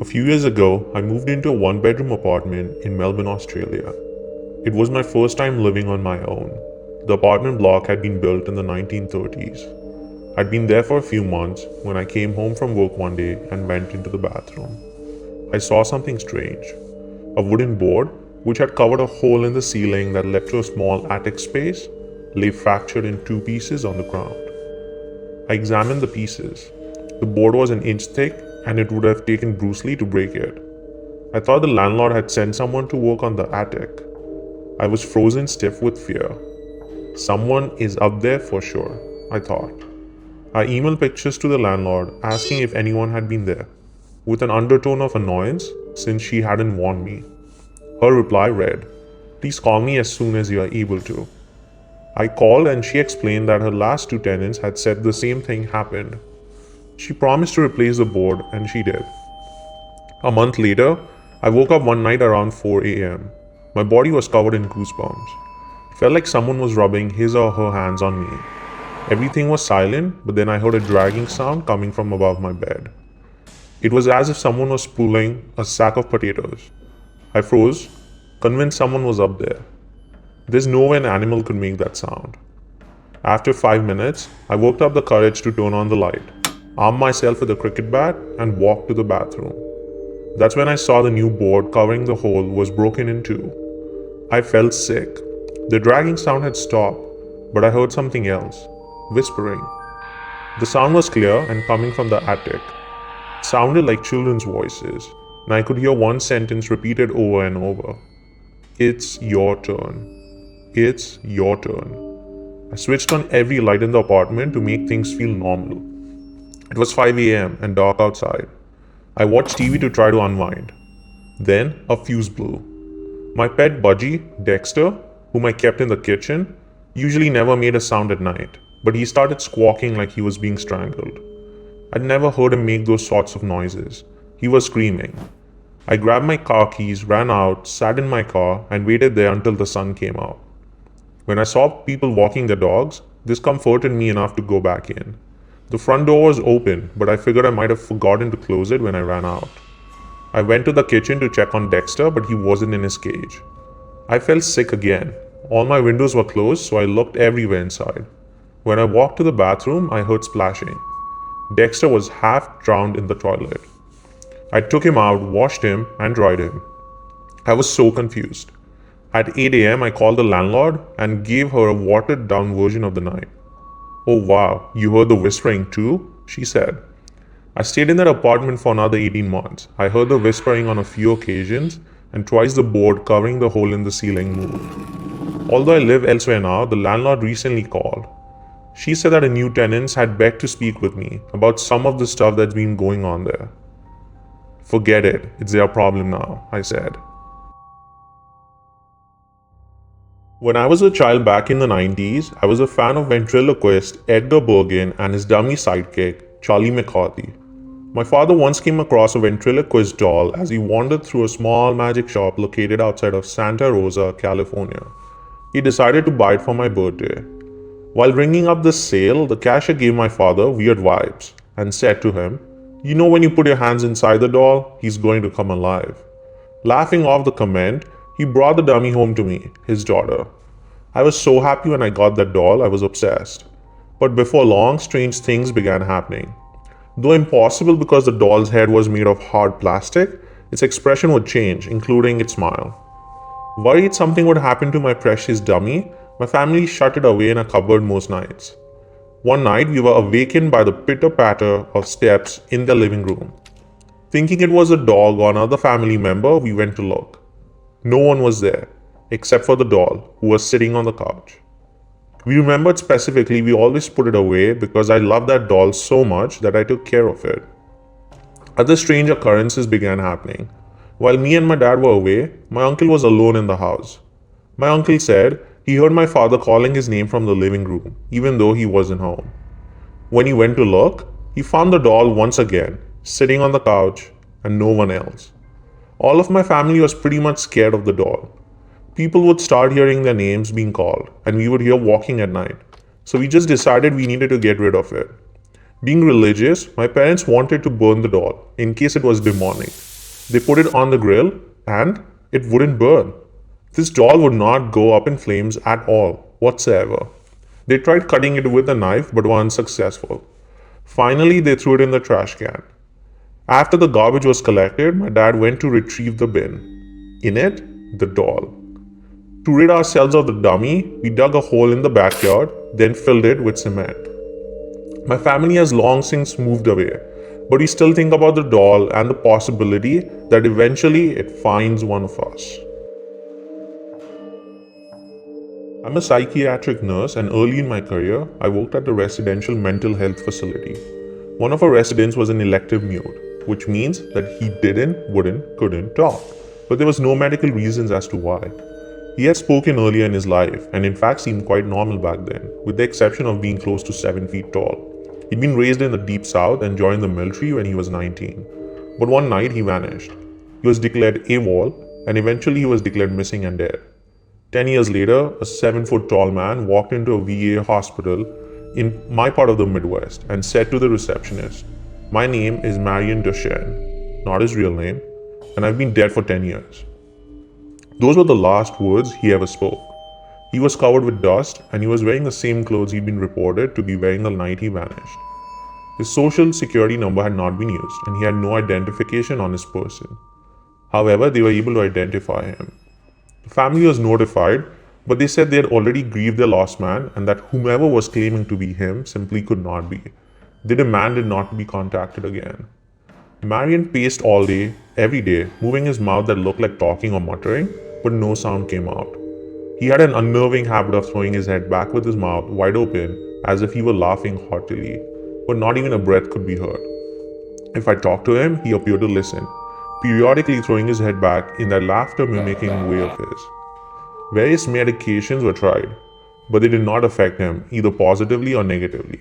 few years ago, I moved into a one-bedroom apartment in Melbourne, Australia. It was my first time living on my own. The apartment block had been built in the 1930s. I'd been there for a few months when I came home from work one day and went into the bathroom. I saw something strange. A wooden board, which had covered a hole in the ceiling that led to a small attic space, lay fractured in two pieces on the ground. I examined the pieces. The board was an inch thick and it would have taken Bruce Lee to break it. I thought the landlord had sent someone to work on the attic. I was frozen stiff with fear. Someone is up there for sure, I thought. I emailed pictures to the landlord asking if anyone had been there, with an undertone of annoyance since she hadn't warned me. Her reply read, "Please call me as soon as you are able to." I called and she explained that her last two tenants had said the same thing happened. She promised to replace the board and she did. A month later, I woke up one night around 4 a.m. My body was covered in goosebumps. It felt like someone was rubbing his or her hands on me. Everything was silent, but then I heard a dragging sound coming from above my bed. It was as if someone was pulling a sack of potatoes. I froze, convinced someone was up there. There's no way an animal could make that sound. After 5 minutes, I worked up the courage to turn on the light, armed myself with a cricket bat, and walked to the bathroom. That's when I saw the new board covering the hole was broken in two. I felt sick. The dragging sound had stopped, but I heard something else, whispering. The sound was clear and coming from the attic. It sounded like children's voices, and I could hear one sentence repeated over and over. "It's your turn. It's your turn." I switched on every light in the apartment to make things feel normal. It was 5 a.m. and dark outside. I watched TV to try to unwind. Then a fuse blew. My pet budgie, Dexter, whom I kept in the kitchen, usually never made a sound at night, but he started squawking like he was being strangled. I'd never heard him make those sorts of noises. He was screaming. I grabbed my car keys, ran out, sat in my car, and waited there until the sun came out. When I saw people walking their dogs, this comforted me enough to go back in. The front door was open, but I figured I might have forgotten to close it when I ran out. I went to the kitchen to check on Dexter, but he wasn't in his cage. I felt sick again. All my windows were closed, so I looked everywhere inside. When I walked to the bathroom, I heard splashing. Dexter was half drowned in the toilet. I took him out, washed him, and dried him. I was so confused. At 8 a.m., I called the landlord and gave her a watered down version of the night. "Oh wow, you heard the whispering too?" she said. I stayed in that apartment for another 18 months. I heard the whispering on a few occasions, and twice the board covering the hole in the ceiling moved. Although I live elsewhere now, the landlord recently called. She said that a new tenant had begged to speak with me about some of the stuff that's been going on there. "Forget it, it's their problem now," I said. When I was a child back in the 90s, I was a fan of ventriloquist Edgar Bergen and his dummy sidekick, Charlie McCarthy. My father once came across a ventriloquist doll as he wandered through a small magic shop located outside of Santa Rosa, California. He decided to buy it for my birthday. While ringing up the sale, the cashier gave my father weird vibes and said to him, "You know when you put your hands inside the doll, he's going to come alive." Laughing off the comment, he brought the dummy home to me, his daughter. I was so happy when I got that doll, I was obsessed. But before long, strange things began happening. Though impossible because the doll's head was made of hard plastic, its expression would change, including its smile. Worried something would happen to my precious dummy, my family shut it away in a cupboard most nights. One night, we were awakened by the pitter-patter of steps in the living room. Thinking it was a dog or another family member, we went to look. No one was there, except for the doll, who was sitting on the couch. We remembered specifically we always put it away because I loved that doll so much that I took care of it. Other strange occurrences began happening. While me and my dad were away, my uncle was alone in the house. My uncle said he heard my father calling his name from the living room, even though he wasn't home. When he went to look, he found the doll once again, sitting on the couch, and no one else. All of my family was pretty much scared of the doll. People would start hearing their names being called, and we would hear walking at night. So we just decided we needed to get rid of it. Being religious, my parents wanted to burn the doll in case it was demonic. They put it on the grill and it wouldn't burn. This doll would not go up in flames at all, whatsoever. They tried cutting it with a knife but were unsuccessful. Finally, they threw it in the trash can. After the garbage was collected, my dad went to retrieve the bin. In it, the doll. To rid ourselves of the dummy, we dug a hole in the backyard, then filled it with cement. My family has long since moved away, but we still think about the doll and the possibility that eventually it finds one of us. I'm a psychiatric nurse, and early in my career, I worked at a residential mental health facility. One of our residents was an elective mute, which means that he couldn't talk. But there was no medical reasons as to why. He had spoken earlier in his life and in fact seemed quite normal back then, with the exception of being close to 7 feet tall. He'd been raised in the deep south and joined the military when he was 19. But one night he vanished. He was declared AWOL and eventually he was declared missing and dead. 10 years later, a 7-foot tall man walked into a VA hospital in my part of the Midwest and said to the receptionist, "My name is Marion Duchesne," not his real name, "and I've been dead for 10 years. Those were the last words he ever spoke. He was covered with dust and he was wearing the same clothes he'd been reported to be wearing the night he vanished. His social security number had not been used and he had no identification on his person. However, they were able to identify him. The family was notified, but they said they had already grieved their lost man and that whomever was claiming to be him simply could not be. They demanded not to be contacted again. Marion paced all day, every day, moving his mouth that looked like talking or muttering, but no sound came out. He had an unnerving habit of throwing his head back with his mouth wide open as if he were laughing heartily, but not even a breath could be heard. If I talked to him, he appeared to listen, periodically throwing his head back in that laughter mimicking way of his. Various medications were tried, but they did not affect him, either positively or negatively.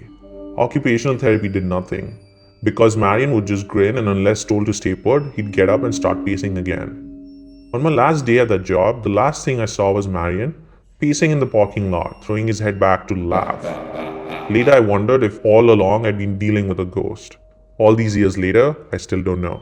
Occupational therapy did nothing, because Marion would just grin and unless told to stay put, he'd get up and start pacing again. On my last day at that job, the last thing I saw was Marion pacing in the parking lot, throwing his head back to laugh. Later, I wondered if all along I'd been dealing with a ghost. All these years later, I still don't know.